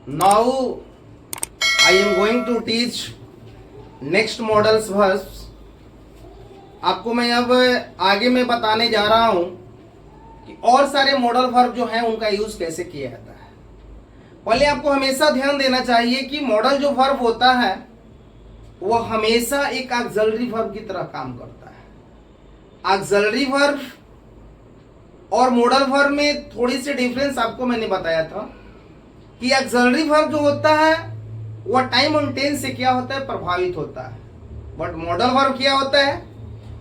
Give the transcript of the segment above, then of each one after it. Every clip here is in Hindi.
Now I am going to teach next models verbs. आपको मैं अब आगे में बताने जा रहा हूं कि और सारे मॉडल वर्ब जो हैं उनका यूज कैसे किया जाता है। पहले आपको हमेशा ध्यान देना चाहिए कि मॉडल जो वर्ब होता है वो हमेशा एक ऑक्सिलरी वर्ब की तरह काम करता है। ऑक्सिलरी वर्ब और मॉडल वर्ब में थोड़ी सी डिफरेंस आपको मैंने बताया था कि ऑक्सिलरी वर्ब जो होता है वह टाइम और टेंस से क्या होता है, प्रभावित होता है। बट मॉडल वर्ब क्या होता है,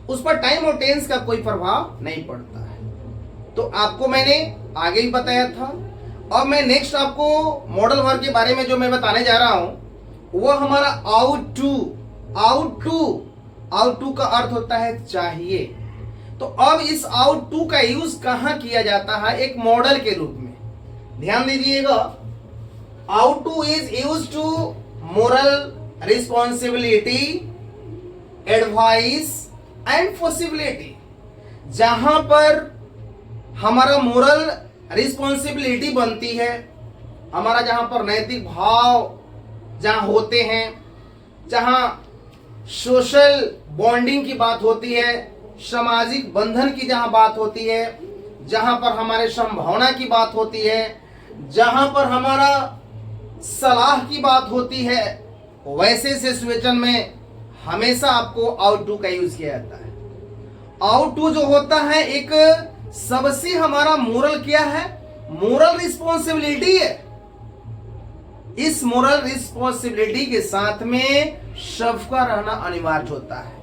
उस पर टाइम और टेंस का कोई प्रभाव नहीं पड़ता है। तो आपको मैंने आगे ही बताया था। अब मैं नेक्स्ट आपको मॉडल वर्ब के बारे में जो मैं बताने जा रहा हूं वह हमारा आउट टू का अर्थ होता है चाहिए। तो अब इस आउट टू का यूज कहां किया जाता है, एक मॉडल के रूप में। ध्यान दीजिएगा, ought to is used to moral responsibility, advice and possibility. जहां पर हमारा मोरल रिस्पॉन्सिबिलिटी बनती है, हमारा जहां पर नैतिक भाव जहां होते हैं, जहां सोशल बॉन्डिंग की बात होती है, सामाजिक बंधन की जहां बात होती है, जहां पर हमारे संभावना की बात होती है, जहां पर हमारा सलाह की बात होती है, वैसे सिचुएशन में हमेशा आपको आउट टू का यूज किया जाता है। आउट टू जो होता है एक सबसे हमारा मोरल क्या है, मोरल रिस्पॉन्सिबिलिटी है। इस मोरल रिस्पॉन्सिबिलिटी के साथ में सबका रहना अनिवार्य होता है।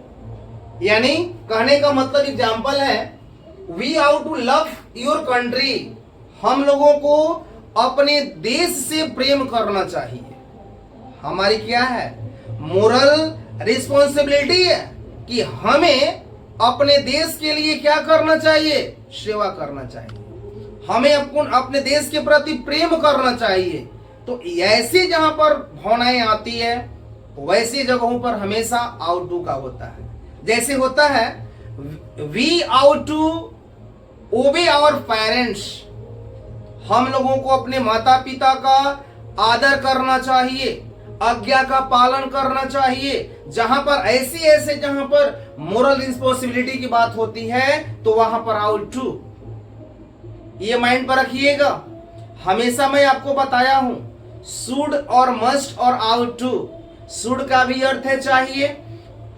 यानी कहने का मतलब एग्जाम्पल है, we ought to love your country. हम लोगों को अपने देश से प्रेम करना चाहिए। हमारी क्या है, मोरल रिस्पॉन्सिबिलिटी है कि हमें अपने देश के लिए क्या करना चाहिए, सेवा करना चाहिए। हमें अपने देश के प्रति प्रेम करना चाहिए। तो ऐसे जहां पर भावनाएं आती है वैसे जगहों पर हमेशा आउट टू का होता है। जैसे होता है, we ought to obey our parents. हम लोगों को अपने माता पिता का आदर करना चाहिए, आज्ञा का पालन करना चाहिए। जहां पर ऐसे जहां पर मोरल रिस्पॉन्सिबिलिटी की बात होती है तो वहां पर आउट टू, ये माइंड पर रखिएगा। हमेशा मैं आपको बताया हूं, शुड और मस्ट और आउट टू। शुड का भी अर्थ है चाहिए,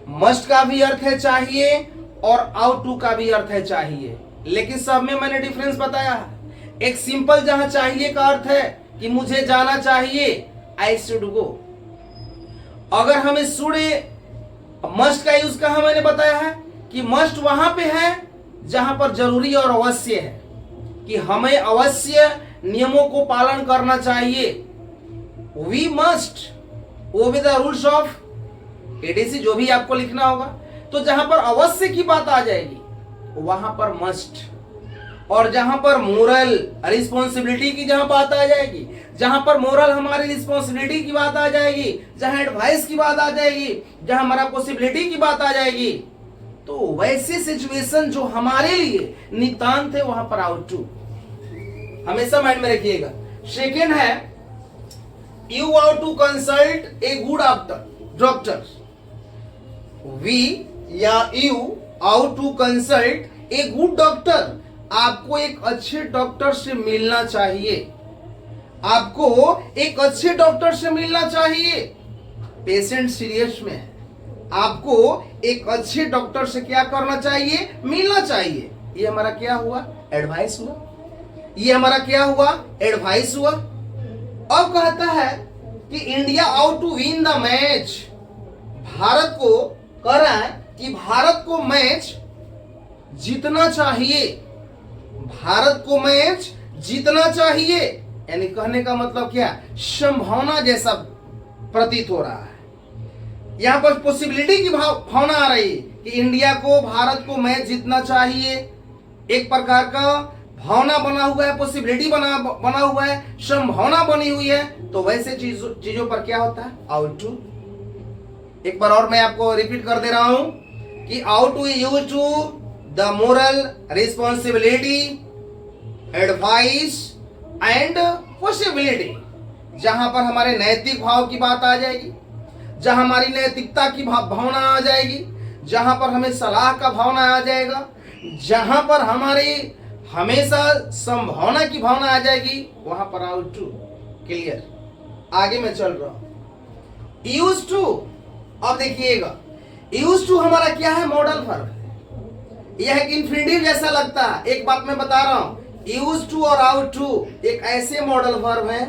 मस्ट का भी अर्थ है चाहिए, और आउट टू का भी अर्थ है चाहिए। लेकिन सब में मैंने डिफरेंस बताया है। एक सिंपल जहां चाहिए का अर्थ है कि मुझे जाना चाहिए, आई शुड गो। अगर हमें शुड मस्ट का यूज कहा मैंने बताया है कि मस्ट वहां पे है जहां पर जरूरी और अवश्य है, कि हमें अवश्य नियमों को पालन करना चाहिए। We must obey the rules of ADC, जो भी आपको लिखना होगा। तो जहां पर अवश्य की बात आ जाएगी वहां पर मस्ट, और जहां पर मोरल रिस्पॉन्सिबिलिटी की जहां बात आ जाएगी, जहां पर मोरल हमारी रिस्पॉन्सिबिलिटी की बात आ जाएगी, जहां एडवाइस की बात आ जाएगी, जहां हमारा पॉसिबिलिटी की बात आ जाएगी, तो वैसे सिचुएशन जो हमारे लिए नितांत है वहां पर आउट टू। हमेशा माइंड में रखिएगा। सेकेंड है, you how to consult a good doctor. We या you how to consult a good doctor. आपको एक अच्छे डॉक्टर से मिलना चाहिए। आपको एक अच्छे डॉक्टर से मिलना चाहिए। पेशेंट सीरियस में है, आपको एक अच्छे डॉक्टर से क्या करना चाहिए, मिलना चाहिए। ये हमारा क्या हुआ, एडवाइस हुआ। ये हमारा क्या हुआ, एडवाइस हुआ। अब कहता है कि India ought to win the match. Bharat को कह रहा है कि भारत को मैच जीतना चाहिए। भारत को मैच जीतना चाहिए। यानी कहने का मतलब क्या, संभावना जैसा प्रतीत हो रहा है। यहां पर पॉसिबिलिटी की भावना आ रही है कि इंडिया को, भारत को मैच जीतना चाहिए। एक प्रकार का भावना बना हुआ है, पॉसिबिलिटी बना हुआ है, संभावना बनी हुई है। तो वैसे चीजों पर क्या होता है, आउट टू। एक बार और मैं आपको रिपीट कर दे रहा हूं कि ought to use to the moral responsibility, advice and possibility. जहां पर हमारे नैतिक भाव की बात आ जाएगी, जहां हमारी नैतिकता की भावना आ जाएगी, जहां पर हमें सलाह का भावना आ जाएगा, जहां पर हमारी हमेशा संभावना की भावना आ जाएगी, वहां पर आउट टू। क्लियर? आगे मैं चल रहा हूं। यूज टू, अब देखिएगा, यूज टू हमारा क्या है? Modal verb. यह एक इंफिनिटिव जैसा लगता है। एक बात मैं बता रहा हूं, यूज टू और आउट टू एक ऐसे मॉडल वर्ब हैं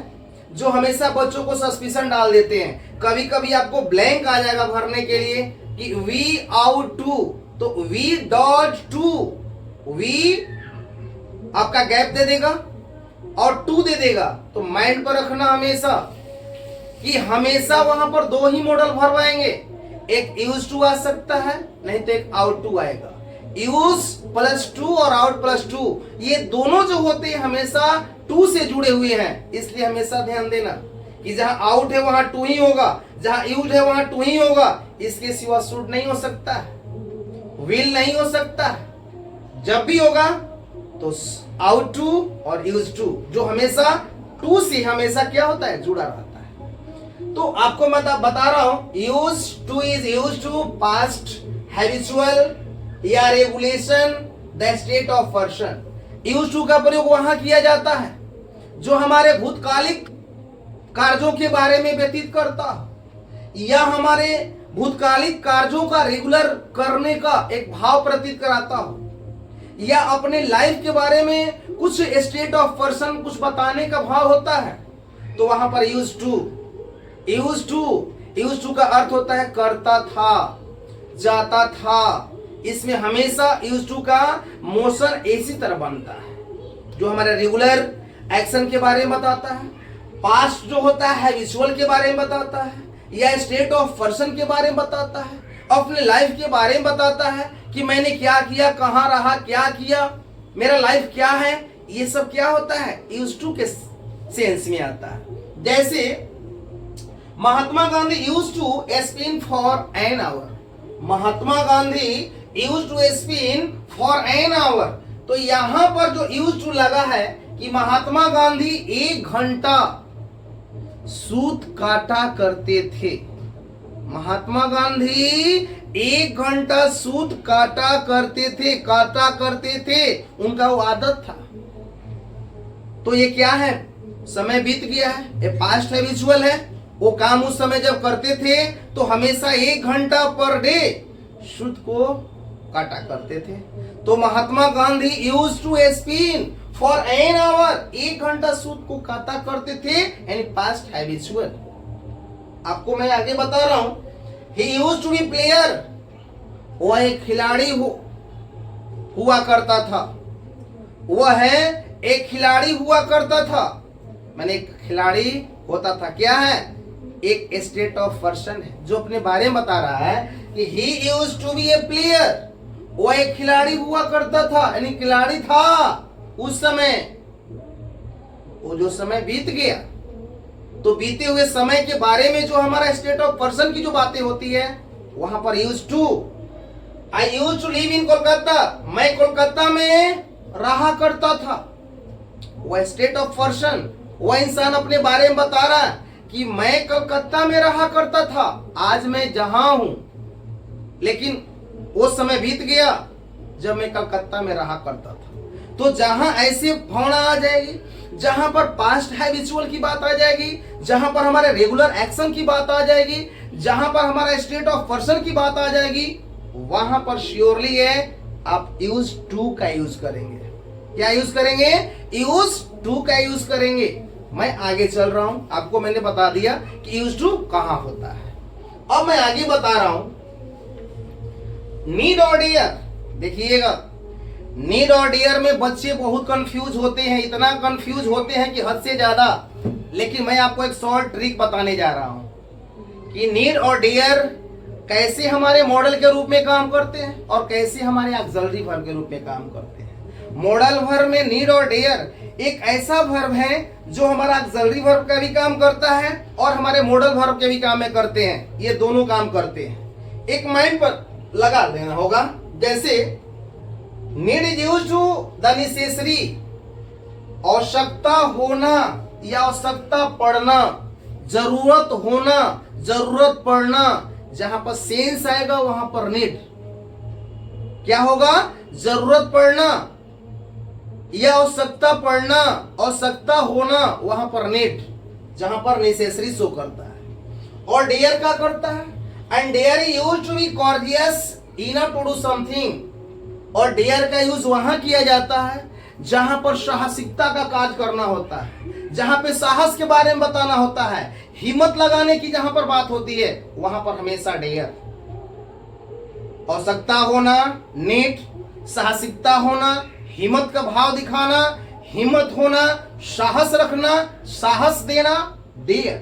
जो हमेशा बच्चों को सस्पिशन डाल देते हैं। कभी कभी आपको ब्लैंक आ जाएगा भरने के लिए कि वी आउट टू, तो वी डॉट टू, वी आपका गैप दे देगा और टू दे देगा। तो माइंड पर रखना हमेशा कि हमेशा वहां पर दो ही मॉडल वर्ब आएंगे, एक यूज टू आ सकता है, नहीं तो एक आउट टू आएगा। यूज प्लस टू और आउट प्लस टू, ये दोनों जो होते हैं हमेशा टू से जुड़े हुए हैं। इसलिए हमेशा ध्यान देना कि जहां आउट है वहां टू ही होगा, जहां यूज है वहां टू ही होगा। इसके सिवा शुड नहीं हो सकता है, विल नहीं हो सकता है। जब भी होगा तो आउट टू और यूज टू, जो हमेशा टू से हमेशा क्या होता है? जुड़ा रहता है। तो आपको मैं बता रहा हूं, used to is used to past habitual या regulation the state of person. Used to का प्रयोग वहां किया जाता है जो हमारे भूतकालिक कार्यों के बारे में व्यतीत करता या हमारे भूतकालिक कार्यों का रेगुलर करने का एक भाव प्रतीत कराता हो, या अपने लाइफ के बारे में कुछ स्टेट ऑफ पर्सन कुछ बताने का भाव होता है, तो वहां पर यूज टू। यूज टू का अर्थ होता है करता था, जाता था। इसमें हमेशा यूज टू का मोशन इसी तरह बनता है जो हमारे रेगुलर एक्शन के बारे में बताता है, पास्ट जो होता है विजुअल के बारे में बताता है, या स्टेट ऑफ पर्सन के बारे में बताता है, अपने लाइफ के बारे में बताता है कि मैंने क्या किया, कहां रहा, क्या किया, मेरा लाइफ क्या है। ये सब क्या होता है? यूज टू के सेंस में आता है। जैसे Mahatma Gandhi used to spin for an hour. Mahatma Gandhi used to spin for an hour. तो यहां पर जो यूज टू लगा है कि महात्मा गांधी 1 घंटा सूत काटा करते थे। महात्मा गांधी 1 घंटा सूत काटा करते थे, उनका वो आदत था। तो ये क्या है? समय बीत गया है, ये पास्ट है, विजुअल है। वो काम उस समय जब करते थे तो हमेशा 1 घंटा पर डे सूत को काटा करते थे। तो Mahatma Gandhi used to spin for an hour, 1 घंटा सूत को काटा करते थे, यानी पास्ट हैबिचुअल। आपको मैं आगे बता रहा हूं, ही यूज टू बी प्लेयर, वह एक खिलाड़ी हुआ करता था। वह है एक खिलाड़ी हुआ करता था, मैंने एक खिलाड़ी होता था। क्या है? एक स्टेट ऑफ पर्सन है जो अपने बारे में बता रहा है कि he used to be a player, वो एक खिलाड़ी हुआ करता था, यानी खिलाड़ी था उस समय। वो जो समय बीत गया, तो बीते हुए समय के बारे में जो हमारा स्टेट ऑफ पर्सन की जो बातें होती है वहां पर use to. I use to live in Kolkata, मैं कोलकाता में रहा करता था। वह स्टेट ऑफ पर्सन, वह इंसान अपने बारे में बता रहा है कि मैं कलकत्ता में रहा करता था, आज मैं जहां हूं, लेकिन वो समय बीत गया जब मैं कलकत्ता में रहा करता था। तो जहां ऐसे भावना आ जाएगी, जहां पर पास्ट हैबिचुअल की बात आ जाएगी, जहां पर हमारे रेगुलर एक्शन की बात आ जाएगी, जहां पर हमारा स्टेट ऑफ पर्सन की बात आ जाएगी, वहां पर श्योरली है आप यूज टू का यूज करेंगे। क्या यूज करेंगे? यूज टू का यूज करेंगे। मैं आगे चल रहा हूं, आपको मैंने बता दिया कि यूज टू कहां होता है। अब मैं आगे बता रहा हूं, नीड और डियर। देखिएगा, नीड और डियर में बच्चे बहुत कंफ्यूज होते हैं, इतना कंफ्यूज होते हैं कि हद से ज्यादा। लेकिन मैं आपको एक शॉर्ट ट्रिक बताने जा रहा हूं कि नीड और डियर कैसे हमारे मॉडल के रूप में काम करते हैं और कैसे हमारे ऑक्सिलरी वर्ब के रूप में काम करते हैं। मॉडल वर्ब में नीड और डियर एक ऐसा वर्ब है जो हमारा ऑक्सिलरी वर्ब का भी काम करता है और हमारे मॉडल वर्ब के भी काम में करते हैं। ये दोनों काम करते हैं, एक माइंड पर लगा देना होगा। जैसे need is used to the necessary, आवश्यकता होना या आवश्यकता पड़ना, जरूरत होना, जरूरत पड़ना, जहां पर सेंस आएगा वहां पर नीड क्या होगा, जरूरत पड़ना या आवश्यकता पड़ना, आवश्यकता होना, वहां पर नीड, जहां पर नेसेसरी शो करता है। और डेयर क्या करता है, and dare use to be courageous enough to do something. और डेयर का यूज वहां किया जाता है जहां पर साहसिकता का कार्य करना होता है, जहां पे साहस के बारे में बताना होता है, हिम्मत लगाने की जहां पर बात होती है, वहां पर हमेशा डेयर। आवश्यकता होना नीड, साहसिकता होना, हिम्मत का भाव दिखाना, हिम्मत होना, साहस रखना, साहस देना, डेयर।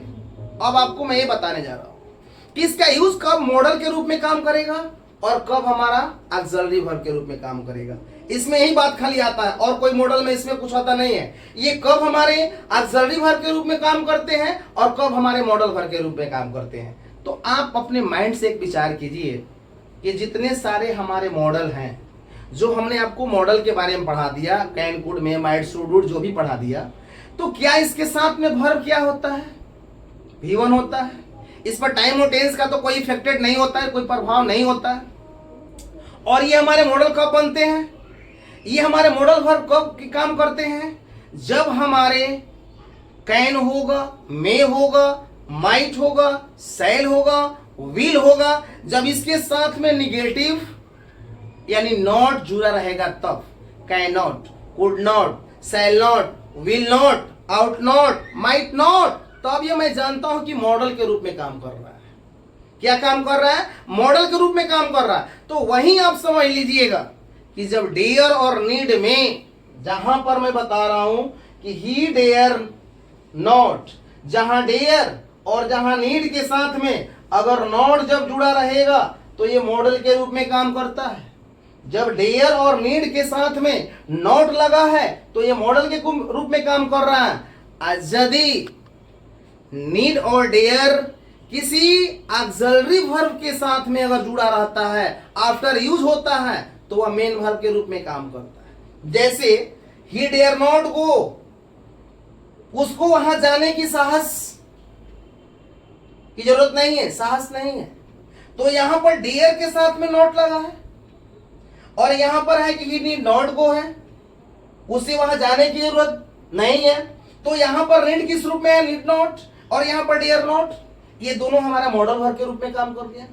अब आपको मैं ये बताने जा रहा हूं कि इसका यूज कब मॉडल के रूप में काम करेगा और कब हमारा ऑक्सिलरी वर्ब के रूप में काम करेगा। इसमें यही बात खाली आता है और कोई मॉडल में इसमें कुछ आता नहीं है। ये कब हमारे ऑक्सिलरी वर्ब के रूप में काम करते हैं और कब हमारे मॉडल वर्ब के रूप में काम करते हैं। तो आप अपने माइंड से एक विचार कीजिए कि जितने सारे हमारे मॉडल हैं, जो हमने आपको मॉडल के बारे में पढ़ा दिया, कैन कुड में माइट शुड वुड जो भी पढ़ा दिया, तो क्या इसके साथ में वर्ब क्या होता है, V1 होता है। इस पर टाइम और टेंस का तो कोई इफेक्टेड नहीं होता है, कोई प्रभाव नहीं होता है। और ये हमारे मॉडल कब बनते हैं, ये हमारे मॉडल वर्ब कब काम करते हैं, जब हमारे कैन होगा, मे होगा, माइट होगा, शैल होगा, विल होगा, जब इसके साथ में निगेटिव यानी नॉट जुड़ा रहेगा तब। Can not, could not, shall not, will not, out not, might not, तब ये मैं जानता हूं कि मॉडल के रूप में काम कर रहा है। क्या काम कर रहा है, मॉडल के रूप में काम कर रहा है। तो वहीं आप समझ लीजिएगा कि जब डेयर और नीड में, जहां पर मैं बता रहा हूं कि ही डेयर नॉट, जहां डेयर और जहां नीड के साथ में अगर नॉट जब जुड़ा रहेगा तो ये मॉडल के रूप में काम करता है। जब डेयर और नीड के साथ में नॉट लगा है तो ये मॉडल के रूप में काम कर रहा है। यदि नीड और डेयर किसी ऑक्सिलरी वर्ब के साथ में अगर जुड़ा रहता है, आफ्टर यूज होता है, तो वह मेन वर्ब के रूप में काम करता है। जैसे ही डेयर नॉट गो, उसको वहां जाने की साहस की जरूरत नहीं है, साहस नहीं है। तो यहां पर डेयर के साथ में नॉट लगा है और यहां पर है कि ही नीड नॉट गो है, उसे वहां जाने की जरूरत नहीं है। तो यहां पर नीड किस रूप में है, नीड नॉट, और यहां पर डेयर नॉट। ये दोनों हमारा मॉडल वर्ब के रूप में काम कर गया।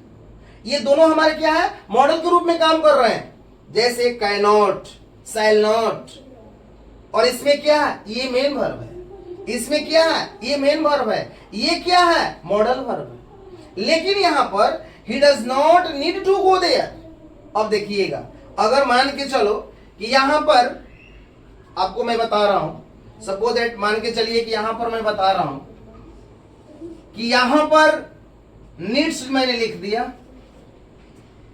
ये दोनों हमारे क्या है, मॉडल के रूप में काम कर रहे हैं। जैसे कैन नॉट, शैल नॉट, और इसमें क्या है, ये मेन वर्ब है। इसमें क्या है, ये मेन वर्ब है। ये क्या है, मॉडल वर्ब है। लेकिन यहां पर he does not need to go there. अब देखिएगा, अगर मान के चलो कि यहां पर आपको मैं बता रहा हूं, सपोज दैट मान के चलिए कि यहां पर मैं बता रहा हूं कि यहां पर नीड्स मैंने लिख दिया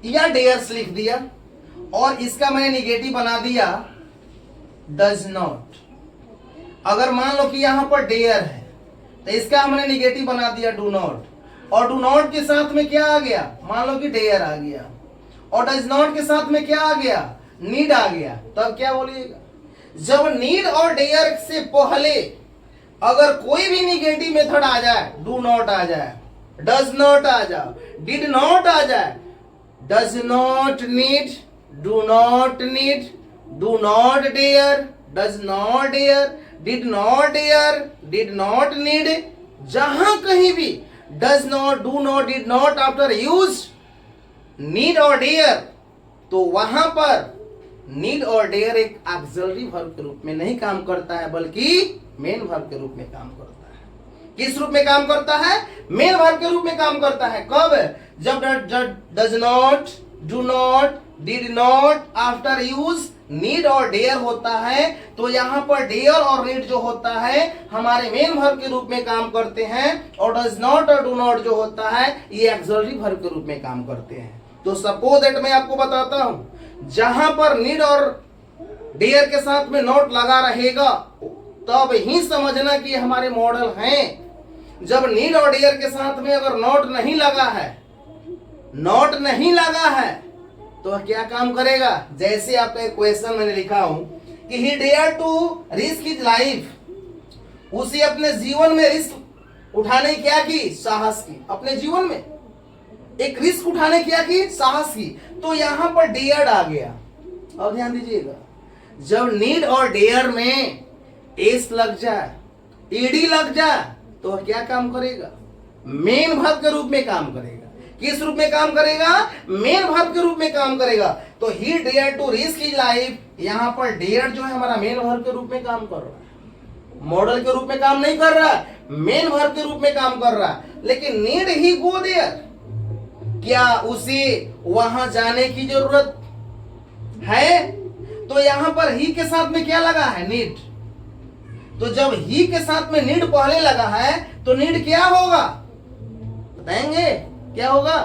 या डेयर्स लिख दिया और इसका मैंने निगेटिव बना दिया डज नॉट। अगर मान लो कि यहां पर डेयर है तो इसका हमने निगेटिव बना दिया डू नॉट, और डू नॉट के साथ में क्या आ गया, मान लो कि डेयर आ गया, और डज नॉट के साथ में क्या आ गया, नीड आ गया। तब क्या बोलिएगा, जब नीड और डेयर से पहले अगर कोई भी निगेटिव मेथड आ जाए, डू नॉट आ जाए, डज नॉट आ जाए, डिड नॉट आ जाए, does not need, do not need, do not dare, does not dare, did not dare, did not need, जहां कहीं भी does not, do not, did not after use need और डेयर, तो वहां पर नीड और डेयर एक ऑक्सिलरी वर्ब के रूप में नहीं काम करता है, बल्कि मेन वर्ब के रूप में काम करता है। किस रूप में काम करता है, मेन वर्ब के रूप में काम करता है। कब, जब does not, do not, did not after use need और डेयर होता है, तो यहां पर डेयर और नीड जो होता है हमारे मेन वर्ब के रूप में काम करते हैं, और डज नॉट और डू नॉट जो होता है ये ऑक्सिलरी वर्ब के रूप में काम करते हैं। तो सपोज दैट मैं आपको बताता हूं, जहां पर नीड और डेयर के साथ में नॉट लगा रहेगा तब ही समझना कि हमारे मॉडल हैं। जब नीड और डेयर के साथ में अगर नॉट नहीं लगा है, नॉट नहीं लगा है, तो क्या काम करेगा। जैसे आपका एक क्वेश्चन मैंने लिखा हूं कि he dare to risk his life, उसे अपने जीवन में रिस्क उठाने की क्या की, साहस की, अपने जीवन में एक रिस्क उठाने की क्या की, साहस की। तो यहां पर डेयर्ड आ गया। और ध्यान दीजिएगा, जब नीड और डेयर में एस लग जाए, ईडी लग जाए, तो वह क्या काम करेगा, मेन वर्ब के रूप में काम करेगा। किस रूप में काम करेगा, मेन वर्ब के रूप में काम करेगा। तो he dare to risk his life, यहां पर डेयर जो है हमारा मेन वर्ब के रूप में काम कर रहा है, मॉडल के रूप में काम नहीं कर रहा, मेन वर्ब के रूप में काम कर रहा है। लेकिन नीड ही गो देयर, क्या उसे वहां जाने की जरूरत है? तो यहां पर ही के साथ में क्या लगा है, नीड। तो जब ही के साथ में नीड पहले लगा है तो नीड क्या होगा, बताएंगे क्या होगा,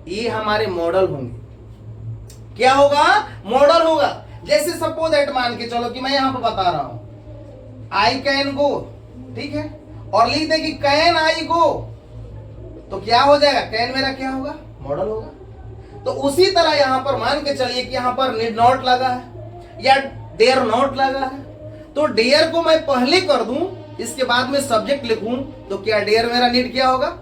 ये हमारे मॉडल होंगे। क्या होगा, मॉडल होगा। जैसे सपोज दैट मान के चलो कि मैं यहां पर बता रहा हूं आई कैन गो, ठीक है, और लिख दे कि कैन आई गो, तो क्या हो जाएगा, कैन मेरा क्या होगा, मॉडल होगा। तो उसी तरह यहां पर मान के चलिए कि यहां पर नीड नॉट लगा है या डेयर नॉट लगा है, तो डेयर को मैं पहले कर दूं, इसके बाद में सब्जेक्ट लिखूं, तो क्या डेयर मेरा नीड क्या होगा,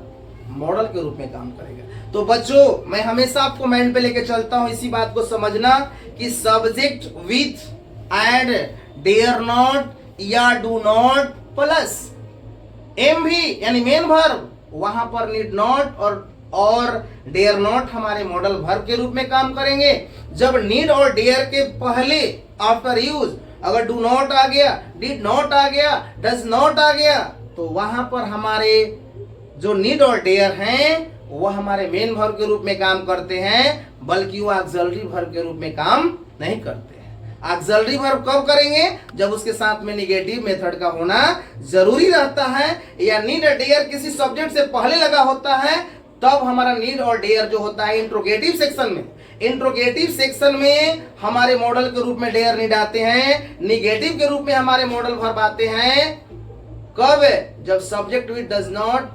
मॉडल के रूप में काम करेगा। तो बच्चों मैं हमेशा आपको माइंड पे लेके चलता हूं, इसी बात को समझना कि subject with and dare not या डू नॉट प्लस एम भी यानी मेन वर्ब, वहां पर नीड नॉट और डेयर नॉट हमारे मॉडल वर्ब के रूप में काम करेंगे। जब नीड और डेयर के पहले आफ्टर यूज अगर डू नॉट आ गया, डिड नॉट आ गया, डज नॉट आ गया, तो वहां पर हमारे जो नीड और डेयर हैं वह हमारे मेन वर्ब के रूप में काम करते हैं, बल्कि वो ऑक्सिलरी वर्ब के रूप में काम नहीं करते हैं। ऑक्सिलरी वर्ब कब करेंगे, जब उसके साथ में नेगेटिव मेथड का होना जरूरी रहता है, या नीड और डेयर किसी सब्जेक्ट से पहले लगा होता है, तब हमारा नीड और डेयर जो होता है इंट्रोगेटिव सेक्शन में, इंट्रोगेटिव सेक्शन में हमारे मॉडल के रूप में डेयर नीड आते हैं, निगेटिव के रूप में हमारे मॉडल वर्ब आते हैं। कब, जब सब्जेक्ट विथ डज नॉट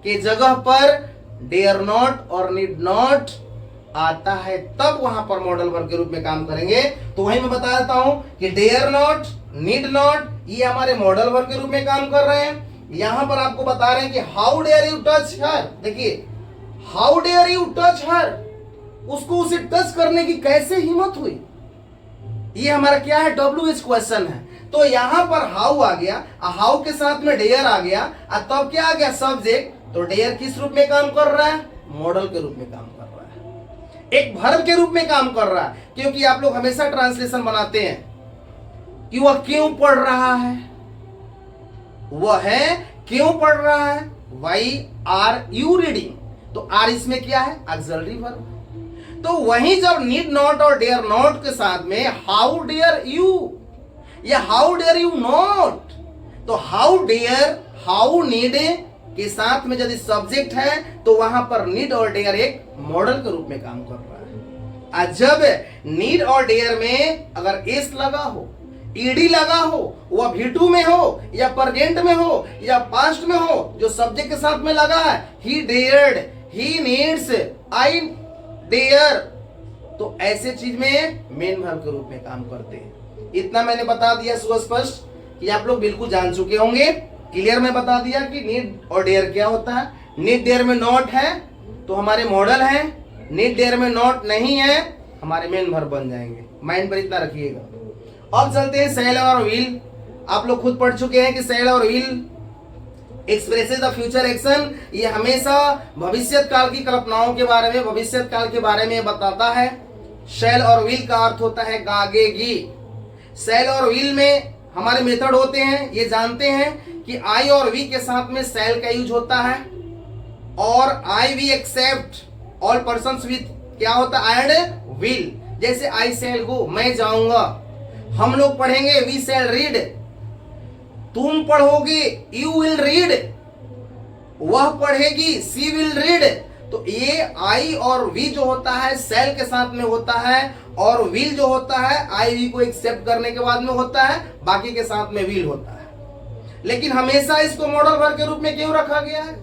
के जगह पर डेयर नॉट और नीड नॉट आता है, तब वहां पर मॉडल वर्ब के रूप में काम करेंगे। तो वही मैं बता देता हूं कि डेयर नॉट, नीड नॉट, ये हमारे मॉडल वर्ब के रूप में काम कर रहे हैं। यहां पर आपको बता रहे हैं कि how dare you touch her, देखिए how dare you touch her, उसको उसे टच करने की कैसे हिम्मत हुई, ये हमारा क्या है, WH क्वेश्चन है। तो यहां पर हाउ आ गया, हाउ के साथ में डेयर आ गया, तब क्या आ गया, सब्जेक्ट। तो डेयर किस रूप में काम कर रहा है, मॉडल के रूप में काम कर रहा है, एक वर्ब के रूप में काम कर रहा है। क्योंकि आप लोग हमेशा ट्रांसलेशन बनाते हैं कि वह क्यों पढ़ रहा है, वह है क्यों पढ़ रहा है, वाई आर यू रीडिंग, तो आर इसमें क्या है, ऑक्सिलरी वर्ब। तो वहीं जब नीड नॉट और डेयर नॉट के साथ में हाउ डेयर यू या हाउ डेयर यू नॉट, तो हाउ डेयर, हाउ नीड के साथ में यदि सब्जेक्ट है तो वहां पर नीड और डेयर एक मॉडल के रूप में काम कर रहा है। और जब नीड और डेयर में अगर एस लगा हो, ईडी लगा हो, वह V2 में हो या प्रेजेंट में हो या पास्ट में हो, जो सब्जेक्ट के साथ में लगा है, he dared, he needs, I dare, तो ऐसे चीज में मेन वर्ब के रूप में काम करते हैं। इतना मैंने बता दिया सुस्पष्ट कि आप लोग बिल्कुल जान चुके होंगे। क्लियर मैं बता दिया कि नीड और डेयर क्या होता है। नीड डेयर में नॉट है तो हमारे मॉडल है, नीड डेयर में नॉट नहीं है हमारे मेन वर्ब बन जाएंगे। माइंड पर इतना रखिएगा। अब चलते हैं शैल और विल। आप लोग खुद पढ़ चुके हैं कि शैल और will expresses the future action, ये हमेशा भविष्य काल की कल्पनाओं के बारे में, भविष्य काल के बारे में बताता है। शैल और विल का अर्थ होता है गागेगी। शैल और विल में हमारे मेथड होते हैं, ये जानते हैं कि आई और वी के साथ में शैल का यूज होता है, और I we accept all persons with क्या होता है, एंड विल। जैसे आई शैल गो, मैं जाऊंगा। हम लोग पढ़ेंगे वी शैल रीड, तुम पढ़ोगे यू विल रीड, वह पढ़ेगी सी विल रीड। तो ये आई और वी जो होता है शैल के साथ में होता है, और विल जो होता है आई वी को एक्सेप्ट करने के बाद में होता है, बाकी के साथ में विल होता है। लेकिन हमेशा इसको मॉडल वर्ब के रूप में क्यों रखा गया है?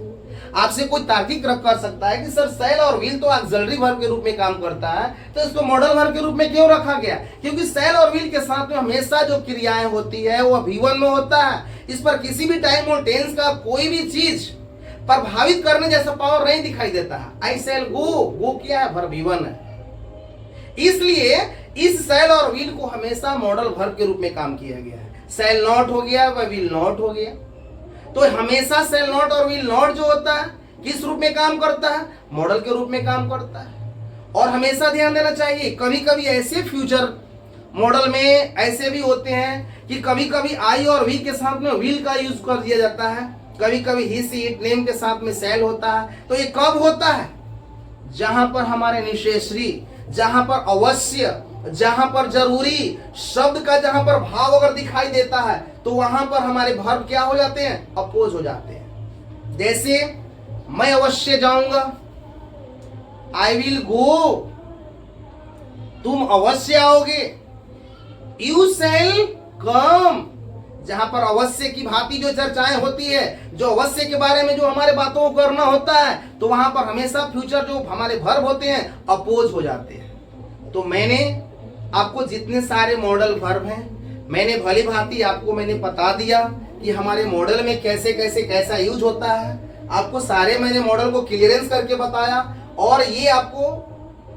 आपसे कोई तार्किक रख कर सकता है कि सर सेल और विल तो ऑक्सिलरी वर्ब के रूप में काम करता है, तो इसको मॉडल वर्ब के रूप में क्यों रखा गया? क्योंकि सेल और विल के साथ में हमेशा जो क्रियाएं होती है वो V1 में होता है। इस पर किसी भी टाइम और टेंस का कोई भी चीज प्रभावित करने जैसा पावर नहीं दिखाई देता है। आई सेल गो, गो क्या है? वर्ब V1 है। इसलिए इस सेल और विल को हमेशा मॉडल वर्ब के रूप में काम किया गया है। सेल नॉट हो गया व विल नॉट हो गया, तो हमेशा सेल नॉट और विल नॉट जो होता है किस रूप में काम करता है? मॉडल के रूप में काम करता है। और हमेशा ध्यान देना चाहिए, कभी कभी ऐसे फ्यूचर मॉडल में ऐसे भी होते हैं कि कभी कभी आई और वी के साथ में विल का यूज कर दिया जाता है, कभी कभी ही सी इट नेम के साथ में सेल होता है। तो ये कब होता है? जहां पर हमारे निशेषरी, जहां पर अवश्य, जहां पर जरूरी शब्द का जहां पर भाव अगर दिखाई देता है तो वहां पर हमारे वर्ब क्या हो जाते हैं? अपोज हो जाते हैं। जैसे मैं अवश्य जाऊंगा, आई विल गो, तुम अवश्य आओगे, यू शैल कम। जहां पर अवश्य की भांति जो चर्चाएं होती है, जो अवश्य के बारे में जो हमारे बातों को करना होता है, तो वहां पर हमेशा फ्यूचर जो हमारे वर्ब होते हैं अपोज हो जाते हैं। तो मैंने आपको जितने सारे मॉडल वर्ब हैं मैंने भली भांति आपको मैंने बता दिया कि हमारे मॉडल में कैसे कैसे कैसा यूज होता है। आपको सारे मैंने मॉडल को क्लियरेंस करके बताया और ये आपको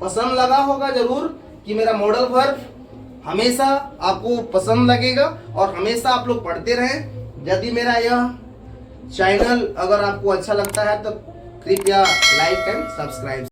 पसंद लगा होगा जरूर कि मेरा मॉडल वर्ब हमेशा आपको पसंद लगेगा और हमेशा आप लोग पढ़ते रहें। यदि मेरा यह चैनल अगर आपको अच्छा लगता है तो कृपया लाइक एंड सब्सक्राइब।